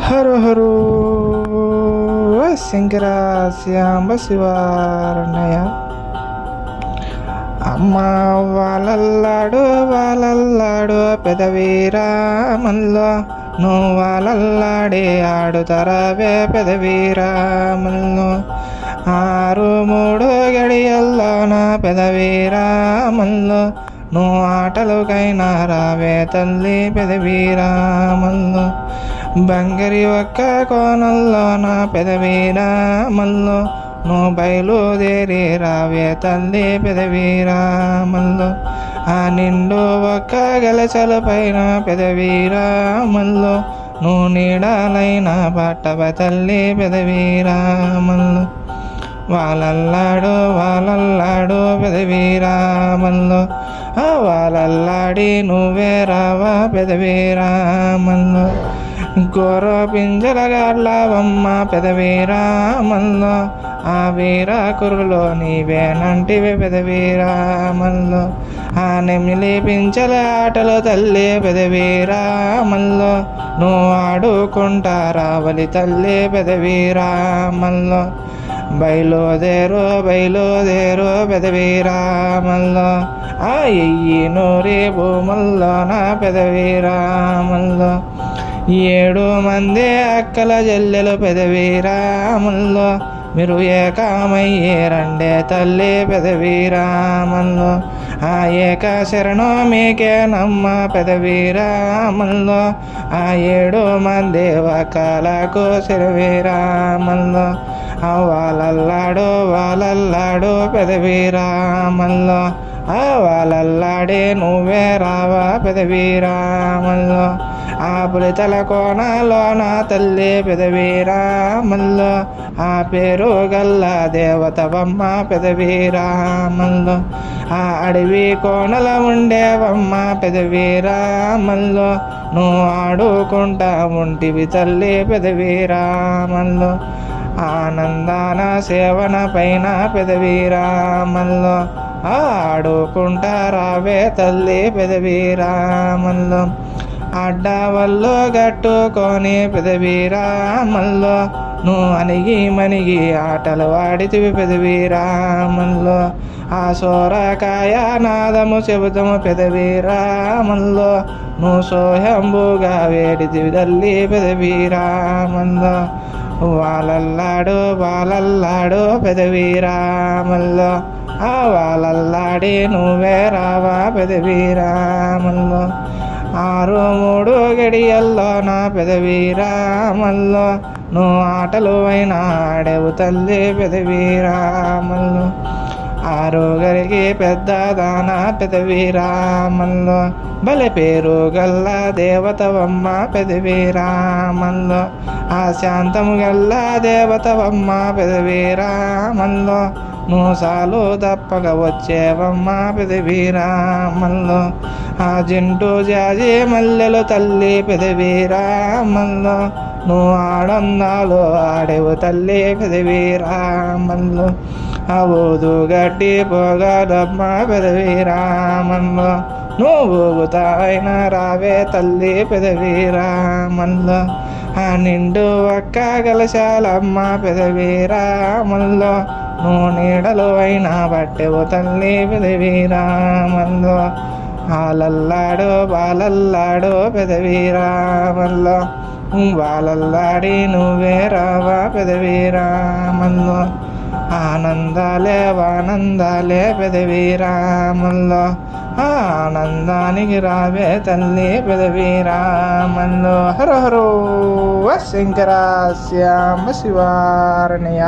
హర harrow Shankara శ్యాంబ శివారణయ. అమ్మ వాళ్ళల్లాడు పెదవీరామల్లో, నువ్వు వాళ్ళల్లాడి ఆడుతరావే పెదవీరామల్లో. 6-3 గడియల్లో నా పెదవీరామల్లో, నువ్వు ఆటలుకైనా రావే తల్లి పెదవీరామల్లో. బంగరి ఒక్క కోణంలో నా పెదవీరామల్లో, నువ్వు బయలుదేరి రావే తల్లి పెదవీరామల్లో. ఆ నిండు ఒక్క గెలచల పైన పెదవీరామల్లో, నువ్వు నీడాలైన పట్టవ తల్లి పెదవీరామల్లో. వాళ్ళల్లాడు పెదవీరామల్లో, వాళ్ళల్లాడి నువ్వే రావా పెదవీరామల్లో. గోర పింజలగాడ్లావమ్మ పెదవీరామల్లో, ఆ వీరాకురులో నీవేనంటివి పెదవీరామల్లో. ఆ నెమిలి పించల ఆటలు తల్లి పెదవీరామల్లో, నువ్వు ఆడుకుంటా తల్లి పెదవీరామల్లో. బయలుదేరు పెదవీరామల్లో, ఆ ఎయ్యి నూరి భూముల్లో నా పెదవీరామల్లో. 7 మంది అక్కల చెల్లెలు పెదవీరామల్లో, మీరు ఏకమయ్యే రండే తల్లి పెదవీరామల్లో. ఆ ఏక శరణం మీకేనమ్మ పెదవీరామల్లో, ఆ 7 మంది వకాలకు శరవీరామల్లో. వాళ్ళల్లాడు పెదవీరామల్లో, వాళ్ళల్లాడే నువ్వే రావా పెదవీరామల్లో. ఆ పులితల కోణలో నా తల్లి పెదవీరామల్లో, ఆ పేరు గల్ల దేవతవమ్మ పెదవీరామల్లో. ఆ అడవి కోణల ఉండేవమ్మ పెదవీరామల్లో, నువ్వు ఆడుకుంటా ఉంటివి తల్లి పెదవీరామల్లో. ఆనందాన సేవన పైన పెదవీరామల్లో, ఆడుకుంటా రావే తల్లి పెదవీరామల్లో. అడ్డవల్లో గట్టుకొని పెదవీరామల్లో, నువ్వు అణిగి మణిగి ఆటలు ఆడితివి పెదవీరామల్లో. ఆ సోరకాయ నాదము చెబుతాము పెదవీరామల్లో, నువ్వు సోయంబుగా వేడితివి తల్లి పెదవీరామల్లో. వాళ్ళల్లాడు పెదవీరామల్లో, వాళ్ళల్లాడి నువ్వే రావా పెదవీరామల్లో. 6-3 గడియల్లో నా పెదవీరామల్లో, నువ్వు ఆటలు అయినా ఆడేవు తల్లి పెదవీరామల్లో. 6 పెద్ద దాన పెదవీరామల్లో, బలి పేరు గల్ల దేవతవమ్మ పెదవీరామల్లో. ఆ శాంతము గల్ల దేవతవమ్మ పెదవీరామల్లో, నువ్వు సాలు తప్పక వచ్చేవమ్మ పెదవీరామల్లో. ఆ జింటూ జాజి మల్లెలు తల్లి పెదవీరామల్లో, నువ్వు ఆడందాలు ఆడేవు తల్లి పెదవీరామల్లో. ఆ ఊదు గడ్డి పోగాదమ్మ పెదవీరామల్లో, నువ్వు ఊగుతాయిన రావే తల్లి పెదవీరామల్లో. ఆ నిండు ఒక్క గలశాలమ్మ పెదవీరామల్లో, నువ్వు నీడలు అయినా పట్టెవు తల్లి పెదవీరామల్లో. వాళ్ళల్లాడు పెదవీరామల్లో, వాళ్ళల్లాడి నువ్వే రావా పెదవీరామల్లో. ఆనందాలే పెదవీరామల్లో, ఆనందానికి రావే తల్లి పెదవీరామల్లో. హర హరో శంకర శ్యాంబ శివారణయ.